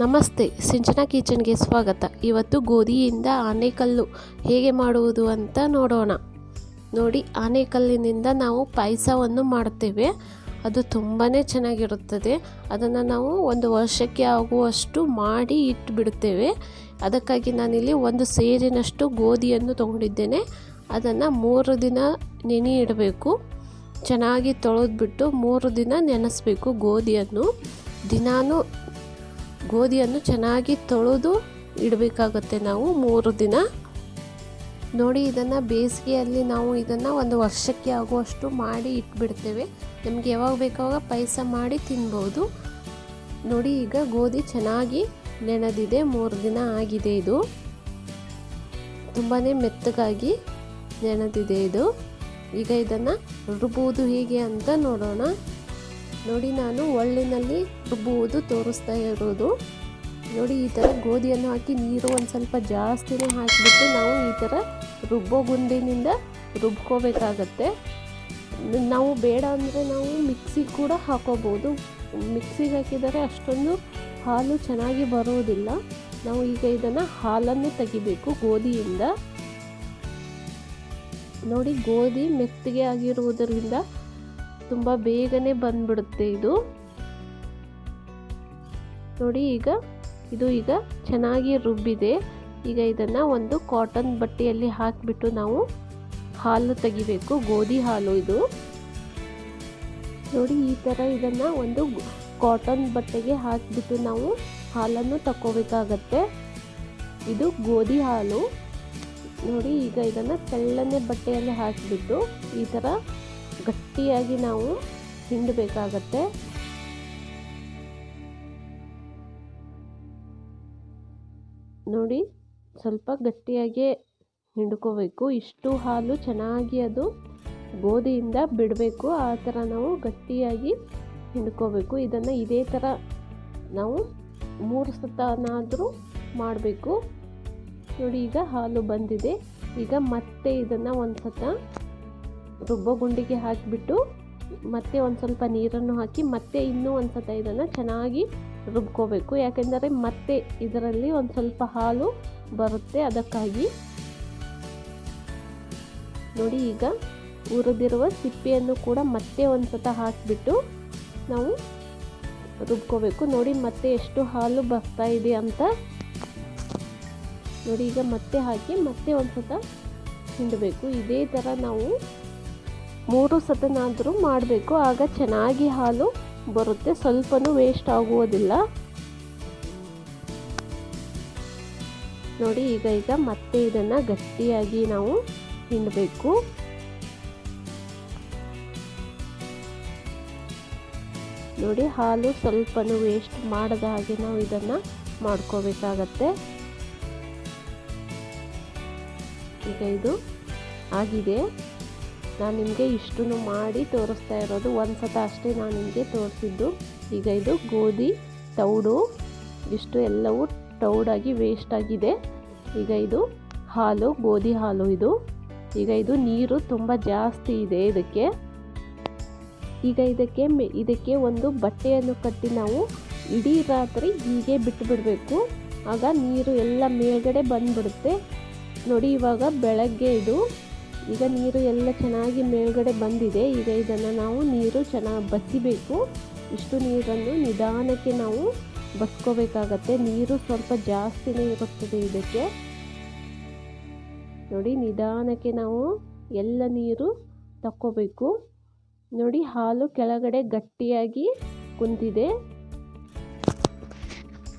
ನಮಸ್ತೆ, ಸಿಂಚನಾ ಕಿಚನ್ಗೆ ಸ್ವಾಗತ. ಇವತ್ತು ಗೋಧಿಯಿಂದ ಆನೆಕಲ್ಲು ಹೇಗೆ ಮಾಡುವುದು ಅಂತ ನೋಡೋಣ. ನೋಡಿ, ಆನೆಕಲ್ಲಿನಿಂದ ನಾವು ಪಾಯಸವನ್ನು ಮಾಡುತ್ತೇವೆ. ಅದು ತುಂಬಾ ಚೆನ್ನಾಗಿರುತ್ತದೆ. ಅದನ್ನು ನಾವು ಒಂದು ವರ್ಷಕ್ಕೆ ಆಗುವಷ್ಟು ಮಾಡಿ ಇಟ್ಟುಬಿಡುತ್ತೇವೆ. ಅದಕ್ಕಾಗಿ ನಾನಿಲ್ಲಿ ಒಂದು ಸೇರಿನಷ್ಟು ಗೋಧಿಯನ್ನು ತಗೊಂಡಿದ್ದೇನೆ. ಅದನ್ನು 3 ದಿನ ನೆನೆ ಇಡಬೇಕು. ಚೆನ್ನಾಗಿ ತೊಳೆದ್ಬಿಟ್ಟು 3 ದಿನ ನೆನೆಸಬೇಕು. ಗೋಧಿಯನ್ನು ಚೆನ್ನಾಗಿ ತೊಳೆದು ಇಡಬೇಕಾಗುತ್ತೆ ನಾವು 3 ದಿನ. ನೋಡಿ, ಇದನ್ನು ಬೇಸಿಗೆಯಲ್ಲಿ ನಾವು ಇದನ್ನು ಒಂದು ವರ್ಷಕ್ಕೆ ಆಗುವಷ್ಟು ಮಾಡಿ ಇಟ್ಬಿಡ್ತೇವೆ. ನಮಗೆ ಯಾವಾಗ ಬೇಕಾವಾಗ ಪಾಯಸ ಮಾಡಿ ತಿನ್ಬೋದು. ನೋಡಿ, ಈಗ ಗೋಧಿ ಚೆನ್ನಾಗಿ ನೆನೆದಿದೆ. 3 ದಿನ ಆಗಿದೆ. ಇದು ತುಂಬಾ ಮೆತ್ತಗಾಗಿ ನೆನೆದಿದೆ ಇದು. ಈಗ ಇದನ್ನು ರುಬ್ಬುವುದು ಹೇಗೆ ಅಂತ ನೋಡೋಣ. ನೋಡಿ, ನಾನು ಒಳ್ಳಿನಲ್ಲಿ ರುಬ್ಬುವುದು ತೋರಿಸ್ತಾ ಇರೋದು. ನೋಡಿ, ಈ ಥರ ಗೋಧಿಯನ್ನು ಹಾಕಿ ನೀರು ಒಂದು ಸ್ವಲ್ಪ ಜಾಸ್ತಿನೇ ಹಾಕಿಬಿಟ್ಟು ನಾವು ಈ ಥರ ರುಬ್ಬೋ ಗುಂಡಿನಿಂದ ರುಬ್ಕೋಬೇಕಾಗತ್ತೆ. ನಾವು ಬೇಡ ಅಂದರೆ ನಾವು ಮಿಕ್ಸಿಗೆ ಕೂಡ ಹಾಕೋಬೋದು. ಮಿಕ್ಸಿಗೆ ಹಾಕಿದರೆ ಅಷ್ಟೊಂದು ಹಾಲು ಚೆನ್ನಾಗಿ ಬರುವುದಿಲ್ಲ. ನಾವು ಈಗ ಇದನ್ನು ಹಾಲನ್ನು ತೆಗಿಬೇಕು ಗೋಧಿಯಿಂದ. ನೋಡಿ, ಗೋಧಿ ಮೆತ್ತಗೆ ಆಗಿರುವುದರಿಂದ ತುಂಬ ಬೇಗನೆ ಬಂದ್ಬಿಡುತ್ತೆ ಇದು. ನೋಡಿ, ಈಗ ಚೆನ್ನಾಗಿ ರುಬ್ಬಿದೆ. ಈಗ ಇದನ್ನು ಒಂದು ಕಾಟನ್ ಬಟ್ಟೆಯಲ್ಲಿ ಹಾಕಿಬಿಟ್ಟು ನಾವು ಹಾಲು ತೆಗಿಬೇಕು. ಗೋಧಿ ಹಾಲು ಇದು. ನೋಡಿ, ಈ ಥರ ಇದನ್ನು ಒಂದು ಕಾಟನ್ ಬಟ್ಟೆಗೆ ಹಾಕಿಬಿಟ್ಟು ನಾವು ಹಾಲನ್ನು ತಗೋಬೇಕಾಗತ್ತೆ. ಇದು ಗೋಧಿ ಹಾಲು. ನೋಡಿ, ಈಗ ಇದನ್ನು ತೆಳ್ಳನೆ ಬಟ್ಟೆಯಲ್ಲಿ ಹಾಕಿಬಿಟ್ಟು ಈ ಥರ ಗಟ್ಟಿಯಾಗಿ ನಾವು ಹಿಂಡಬೇಕಾಗತ್ತೆ. ನೋಡಿ, ಸ್ವಲ್ಪ ಗಟ್ಟಿಯಾಗಿ ಹಿಂಡ್ಕೋಬೇಕು. ಇಷ್ಟು ಹಾಲು ಚೆನ್ನಾಗಿ ಅದು ಗೋಧಿಯಿಂದ ಬಿಡಬೇಕು. ಆ ಥರ ನಾವು ಗಟ್ಟಿಯಾಗಿ ಹಿಂಡ್ಕೋಬೇಕು. ಇದನ್ನು ಇದೇ ಥರ ನಾವು 3 ಸತನಾದರೂ ಮಾಡಬೇಕು. ನೋಡಿ, ಈಗ ಹಾಲು ಬಂದಿದೆ. ಈಗ ಮತ್ತೆ ಇದನ್ನು ಒಂದು ಸತ ರುಬ್ಬೋ ಗುಂಡಿಗೆ ಹಾಕಿಬಿಟ್ಟು ಮತ್ತೆ ಒಂದು ಸ್ವಲ್ಪ ನೀರನ್ನು ಹಾಕಿ ಮತ್ತೆ ಇನ್ನೂ ಒಂದು ಸತ ಇದನ್ನು ಚೆನ್ನಾಗಿ ರುಬ್ಕೋಬೇಕು. ಯಾಕೆಂದರೆ ಮತ್ತೆ ಇದರಲ್ಲಿ ಒಂದು ಸ್ವಲ್ಪ ಹಾಲು ಬರುತ್ತೆ, ಅದಕ್ಕಾಗಿ. ನೋಡಿ, ಈಗ ಉರಿದಿರುವ ಸಿಪ್ಪೆಯನ್ನು ಕೂಡ ಮತ್ತೆ ಒಂದು ಸತ ಹಾಕಿಬಿಟ್ಟು ನಾವು ರುಬ್ಕೋಬೇಕು. ನೋಡಿ, ಮತ್ತೆ ಎಷ್ಟು ಹಾಲು ಬರ್ತಾ ಇದೆ ಅಂತ. ನೋಡಿ, ಈಗ ಮತ್ತೆ ಹಾಕಿ ಮತ್ತೆ ಒಂದು ಸತ ಹಿಂಡಬೇಕು. ಇದೇ ಥರ ನಾವು 3 ಸತನಾದರೂ ಮಾಡಬೇಕು. ಆಗ ಚೆನ್ನಾಗಿ ಹಾಲು ಬರುತ್ತೆ, ಸ್ವಲ್ಪನೂ ವೇಸ್ಟ್ ಆಗುವುದಿಲ್ಲ. ನೋಡಿ, ಈಗ ಮತ್ತೆ ಇದನ್ನು ಗಟ್ಟಿಯಾಗಿ ನಾವು ಹಿಂಡಬೇಕು. ನೋಡಿ, ಹಾಲು ಸ್ವಲ್ಪನೂ ವೇಸ್ಟ್ ಮಾಡದ ಹಾಗೆ ನಾವು ಇದನ್ನು ಮಾಡ್ಕೋಬೇಕಾಗತ್ತೆ. ಈಗ ಇದು ಆಗಿದೆ. ನಾನು ನಿಮಗೆ ಇಷ್ಟನ್ನು ಮಾಡಿ ತೋರಿಸ್ತಾ ಇರೋದು. ಒಂದು ಸತ ಅಷ್ಟೇ ನಾನು ನಿಮಗೆ ತೋರಿಸಿದ್ದು. ಈಗ ಇದು ಗೋಧಿ ತೌಡು ಇಷ್ಟು ಎಲ್ಲವೂ ತೌಡಾಗಿ ವೇಸ್ಟ್ ಆಗಿದೆ. ಈಗ ಇದು ಹಾಲು, ಗೋಧಿ ಹಾಲು ಇದು. ಈಗ ಇದು ನೀರು ತುಂಬ ಜಾಸ್ತಿ ಇದೆ ಇದಕ್ಕೆ. ಈಗ ಇದಕ್ಕೆ ಒಂದು ಬಟ್ಟೆಯನ್ನು ಕಟ್ಟಿ ನಾವು ಇಡೀ ರಾತ್ರಿ ಹೀಗೆ ಬಿಟ್ಟು ಬಿಡಬೇಕು. ಆಗ ನೀರು ಎಲ್ಲ ಮೇಲ್ಗಡೆ ಬಂದ್ಬಿಡುತ್ತೆ. ನೋಡಿ, ಇವಾಗ ಬೆಳಗ್ಗೆ ಇದು. ಈಗ ನೀರು ಎಲ್ಲ ಚೆನ್ನಾಗಿ ಮೇಲ್ಗಡೆ ಬಂದಿದೆ. ಈಗ ಇದನ್ನು ನಾವು ನೀರು ಚೆನ್ನಾಗಿ ಬಸಿಬೇಕು. ಇಷ್ಟು ನೀರನ್ನು ನಿಧಾನಕ್ಕೆ ನಾವು ಬಸ್ಕೋಬೇಕಾಗತ್ತೆ. ನೀರು ಸ್ವಲ್ಪ ಜಾಸ್ತಿನೇ ಇರುತ್ತದೆ ಇದಕ್ಕೆ. ನೋಡಿ, ನಿಧಾನಕ್ಕೆ ನಾವು ಎಲ್ಲ ನೀರು ತಕ್ಕೋಬೇಕು. ನೋಡಿ, ಹಾಲು ಕೆಳಗಡೆ ಗಟ್ಟಿಯಾಗಿ ಕುಂತಿದೆ.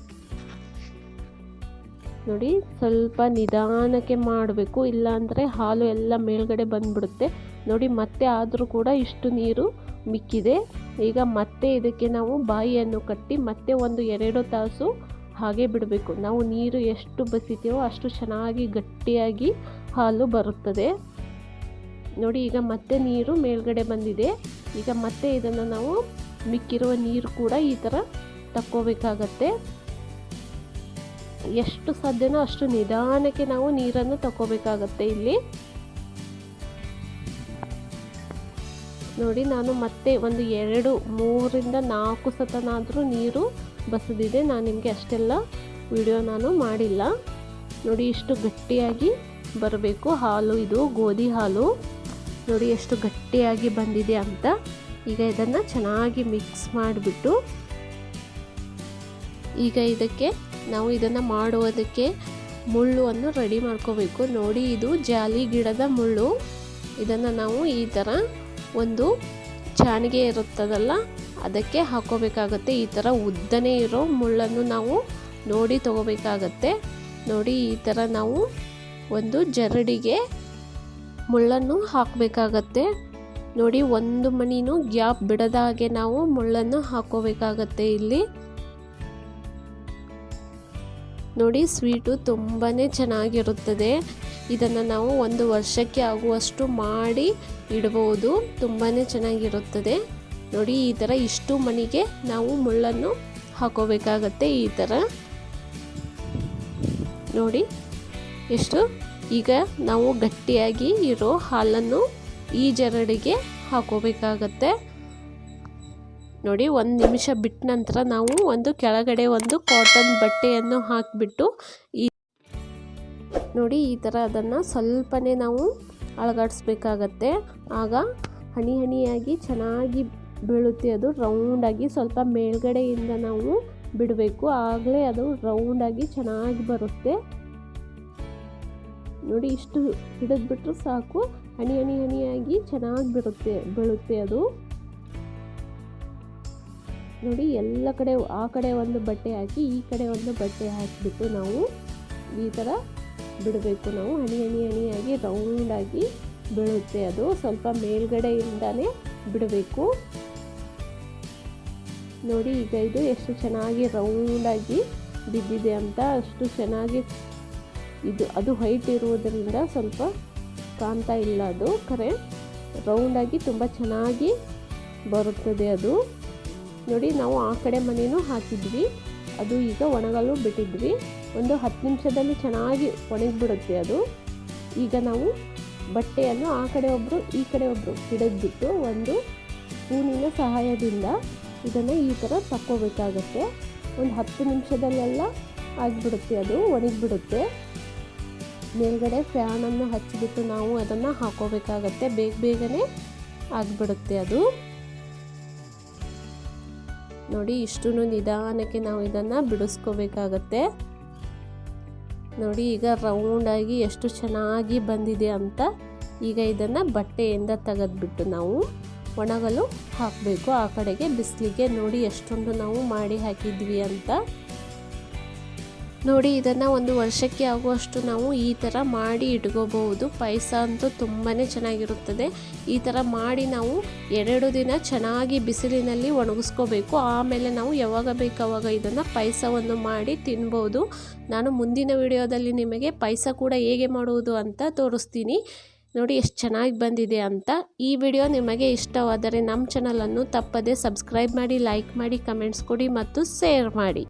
ನೋಡಿ, ಸ್ವಲ್ಪ ನಿಧಾನಕ್ಕೆ ಮಾಡಬೇಕು, ಇಲ್ಲಾಂದರೆ ಹಾಲು ಎಲ್ಲ ಮೇಲ್ಗಡೆ ಬಂದ್ಬಿಡುತ್ತೆ. ನೋಡಿ, ಮತ್ತೆ ಆದರೂ ಕೂಡ ಇಷ್ಟು ನೀರು ಮಿಕ್ಕಿದೆ. ಈಗ ಮತ್ತೆ ಇದಕ್ಕೆ ನಾವು ಬಾಯಿಯನ್ನು ಕಟ್ಟಿ ಮತ್ತೆ ಒಂದು 2 ತಾಸು ಹಾಗೆ ಬಿಡಬೇಕು. ನಾವು ನೀರು ಎಷ್ಟು ಬಸಿತೀವೋ ಅಷ್ಟು ಚೆನ್ನಾಗಿ ಗಟ್ಟಿಯಾಗಿ ಹಾಲು ಬರುತ್ತದೆ. ನೋಡಿ, ಈಗ ಮತ್ತೆ ನೀರು ಮೇಲ್ಗಡೆ ಬಂದಿದೆ. ಈಗ ಮತ್ತೆ ಇದನ್ನು ನಾವು ಮಿಕ್ಕಿರುವ ನೀರು ಕೂಡ ಈ ಥರ ತಕ್ಕೋಬೇಕಾಗತ್ತೆ. ಎಷ್ಟು ಸಾಧ್ಯನೋ ಅಷ್ಟು ನಿಧಾನಕ್ಕೆ ನಾವು ನೀರನ್ನು ತಗೋಬೇಕಾಗತ್ತೆ ಇಲ್ಲಿ. ನೋಡಿ, ನಾನು ಮತ್ತೆ ಒಂದು 2, 3ರಿಂದ 4 ಸತನಾದರೂ ನೀರು ಬಸದಿದೆ. ನಾನು ನಿಮಗೆ ಅಷ್ಟೆಲ್ಲ ವಿಡಿಯೋ ನಾನು ಮಾಡಿಲ್ಲ. ನೋಡಿ ಇಷ್ಟು ಗಟ್ಟಿಯಾಗಿ ಬರಬೇಕು ಹಾಲು. ಇದು ಗೋಧಿ ಹಾಲು. ನೋಡಿ ಎಷ್ಟು ಗಟ್ಟಿಯಾಗಿ ಬಂದಿದೆ ಅಂತ. ಈಗ ಇದನ್ನು ಚೆನ್ನಾಗಿ ಮಿಕ್ಸ್ ಮಾಡಿಬಿಟ್ಟು ಈಗ ಇದಕ್ಕೆ ನಾವು ಇದನ್ನು ಮಾಡುವುದಕ್ಕೆ ಮುಳ್ಳುವನ್ನು ರೆಡಿ ಮಾಡ್ಕೋಬೇಕು. ನೋಡಿ ಇದು ಜಾಲಿ ಗಿಡದ ಮುಳ್ಳು. ಇದನ್ನು ನಾವು ಈ ಥರ ಒಂದು ಚಾಣಿಗೆ ಇರುತ್ತದಲ್ಲ ಅದಕ್ಕೆ ಹಾಕೋಬೇಕಾಗತ್ತೆ. ಈ ಥರ ಉದ್ದನೇ ಇರೋ ಮುಳ್ಳನ್ನು ನಾವು ನೋಡಿ ತಗೋಬೇಕಾಗತ್ತೆ. ನೋಡಿ ಈ ಥರ ನಾವು ಒಂದು ಜರಡಿಗೆ ಮುಳ್ಳನ್ನು ಹಾಕಬೇಕಾಗತ್ತೆ. ನೋಡಿ ಒಂದು ಮಣಿನೂ ಗ್ಯಾಪ್ ಬಿಡದ ಹಾಗೆ ನಾವು ಮುಳ್ಳನ್ನು ಹಾಕೋಬೇಕಾಗತ್ತೆ ಇಲ್ಲಿ. ನೋಡಿ ಸ್ವೀಟು ತುಂಬಾ ಚೆನ್ನಾಗಿರುತ್ತದೆ. ಇದನ್ನು ನಾವು 1 ವರ್ಷಕ್ಕೆ ಆಗುವಷ್ಟು ಮಾಡಿ ಇಡಬಹುದು. ತುಂಬಾ ಚೆನ್ನಾಗಿರುತ್ತದೆ. ನೋಡಿ ಈ ಥರ ಇಷ್ಟು ಮಣಿಗೆ ನಾವು ಮುಳ್ಳನ್ನು ಹಾಕೋಬೇಕಾಗತ್ತೆ. ಈ ಥರ ನೋಡಿ ಎಷ್ಟು. ಈಗ ನಾವು ಗಟ್ಟಿಯಾಗಿ ಇರೋ ಹಾಲನ್ನು ಈ ಜರಡಿಗೆ ಹಾಕೋಬೇಕಾಗತ್ತೆ. ನೋಡಿ 1 ನಿಮಿಷ ಬಿಟ್ಟ ನಂತರ ನಾವು ಒಂದು ಕೆಳಗಡೆ ಒಂದು ಕಾಟನ್ ಬಟ್ಟೆಯನ್ನು ಹಾಕಿಬಿಟ್ಟು ನೋಡಿ ಈ ಥರ ಅದನ್ನು ಸ್ವಲ್ಪನೇ ನಾವು ಅಲಗಾಡಿಸ್ಬೇಕಾಗತ್ತೆ. ಆಗ ಹನಿ ಹನಿಯಾಗಿ ಚೆನ್ನಾಗಿ ಬೀಳುತ್ತೆ. ಅದು ರೌಂಡಾಗಿ ಸ್ವಲ್ಪ ಮೇಲ್ಗಡೆಯಿಂದ ನಾವು ಬಿಡಬೇಕು. ಆಗಲೇ ಅದು ರೌಂಡಾಗಿ ಚೆನ್ನಾಗಿ ಬರುತ್ತೆ. ನೋಡಿ ಇಷ್ಟು ಹಿಡಿದ್ಬಿಟ್ರು ಸಾಕು. ಹನಿ ಹನಿ ಹನಿಯಾಗಿ ಚೆನ್ನಾಗಿ ಬೀಳುತ್ತೆ ಅದು. ನೋಡಿ ಎಲ್ಲ ಕಡೆ ಆ ಕಡೆ ಒಂದು ಬಟ್ಟೆ ಹಾಕಿ ಈ ಕಡೆ ಒಂದು ಬಟ್ಟೆ ಹಾಕಿಬಿಟ್ಟು ನಾವು ಈ ಥರ ಬಿಡಬೇಕು. ನಾವು ಹನಿ ಹನಿ ಹನಿಯಾಗಿ ರೌಂಡಾಗಿ ಬೀಳುತ್ತೆ ಅದು. ಸ್ವಲ್ಪ ಮೇಲ್ಗಡೆಯಿಂದನೇ ಬಿಡಬೇಕು. ನೋಡಿ ಈಗ ಇದು ಎಷ್ಟು ಚೆನ್ನಾಗಿ ರೌಂಡಾಗಿ ಬಿದ್ದಿದೆ ಅಂತ. ಅಷ್ಟು ಚೆನ್ನಾಗಿ ಅದು ಹೈಟ್ ಇರುವುದರಿಂದ ಸ್ವಲ್ಪ ಕಾಣ್ತಾ ಇಲ್ಲ. ಅದು ಖರೆ ರೌಂಡಾಗಿ ತುಂಬ ಚೆನ್ನಾಗಿ ಬರುತ್ತದೆ ಅದು. ನೋಡಿ ನಾವು ಆ ಕಡೆ ಮನೆಯೂ ಹಾಕಿದ್ವಿ. ಅದು ಈಗ ಒಣಗಲು ಬಿಟ್ಟಿದ್ವಿ. ಒಂದು 10 ನಿಮಿಷದಲ್ಲಿ ಚೆನ್ನಾಗಿ ಒಣಗಿಬಿಡುತ್ತೆ ಅದು. ಈಗ ನಾವು ಬಟ್ಟೆಯನ್ನು ಆ ಕಡೆ ಒಬ್ಬರು ಈ ಕಡೆ ಒಬ್ಬರು ಹಿಡಿದ್ಬಿಟ್ಟು ಒಂದು ಸ್ಪೂನಿನ ಸಹಾಯದಿಂದ ಇದನ್ನು ಈ ಥರ ತಕ್ಕೋಬೇಕಾಗತ್ತೆ. ಒಂದು 10 ನಿಮಿಷದಲ್ಲೆಲ್ಲ ಆಗಿಬಿಡುತ್ತೆ. ಅದು ಒಣಗಿಬಿಡುತ್ತೆ. ಮೇಲ್ಗಡೆ ಫ್ಯಾನನ್ನು ಹಚ್ಚಿಬಿಟ್ಟು ನಾವು ಅದನ್ನು ಹಾಕೋಬೇಕಾಗತ್ತೆ. ಬೇಗನೆ ಆಗಿಬಿಡುತ್ತೆ ಅದು. ನೋಡಿ ಇಷ್ಟು ನಿಧಾನಕ್ಕೆ ನಾವು ಇದನ್ನು ಬಿಡಿಸ್ಕೋಬೇಕಾಗತ್ತೆ. ನೋಡಿ ಈಗ ರೌಂಡಾಗಿ ಎಷ್ಟು ಚೆನ್ನಾಗಿ ಬಂದಿದೆ ಅಂತ. ಈಗ ಇದನ್ನು ಬಟ್ಟೆಯಿಂದ ತೆಗೆದ್ಬಿಟ್ಟು ನಾವು ಒಣಗಲು ಹಾಕಬೇಕು. ಆ ಕಡೆಗೆ ಬಿಸಿಲಿಗೆ ನೋಡಿ ಎಷ್ಟೊಂದು ನಾವು ಮಾಡಿ ಹಾಕಿದ್ವಿ ಅಂತ. ನೋಡಿ ಇದನ್ನು 1 ವರ್ಷಕ್ಕೆ ಆಗುವಷ್ಟು ನಾವು ಈ ಥರ ಮಾಡಿ ಇಟ್ಕೋಬಹುದು. ಪಾಯಸ ಅಂತೂ ತುಂಬಾ ಚೆನ್ನಾಗಿರುತ್ತದೆ. ಈ ಥರ ಮಾಡಿ ನಾವು 2 ದಿನ ಚೆನ್ನಾಗಿ ಬಿಸಿಲಿನಲ್ಲಿ ಒಣಗಿಸ್ಕೋಬೇಕು. ಆಮೇಲೆ ನಾವು ಯಾವಾಗ ಬೇಕಾವಾಗ ಇದನ್ನು ಪಾಯಸವನ್ನು ಮಾಡಿ ತಿನ್ಬೋದು. ನಾನು ಮುಂದಿನ ವಿಡಿಯೋದಲ್ಲಿ ನಿಮಗೆ ಪಾಯಸ ಕೂಡ ಹೇಗೆ ಮಾಡುವುದು ಅಂತ ತೋರಿಸ್ತೀನಿ. ನೋಡಿ ಎಷ್ಟು ಚೆನ್ನಾಗಿ ಬಂದಿದೆ ಅಂತ. ಈ ವಿಡಿಯೋ ನಿಮಗೆ ಇಷ್ಟವಾದರೆ ನಮ್ಮ ಚಾನಲನ್ನು ತಪ್ಪದೆ ಸಬ್ಸ್ಕ್ರೈಬ್ ಮಾಡಿ, ಲೈಕ್ ಮಾಡಿ, ಕಮೆಂಟ್ಸ್ ಕೊಡಿ ಮತ್ತು ಶೇರ್ ಮಾಡಿ.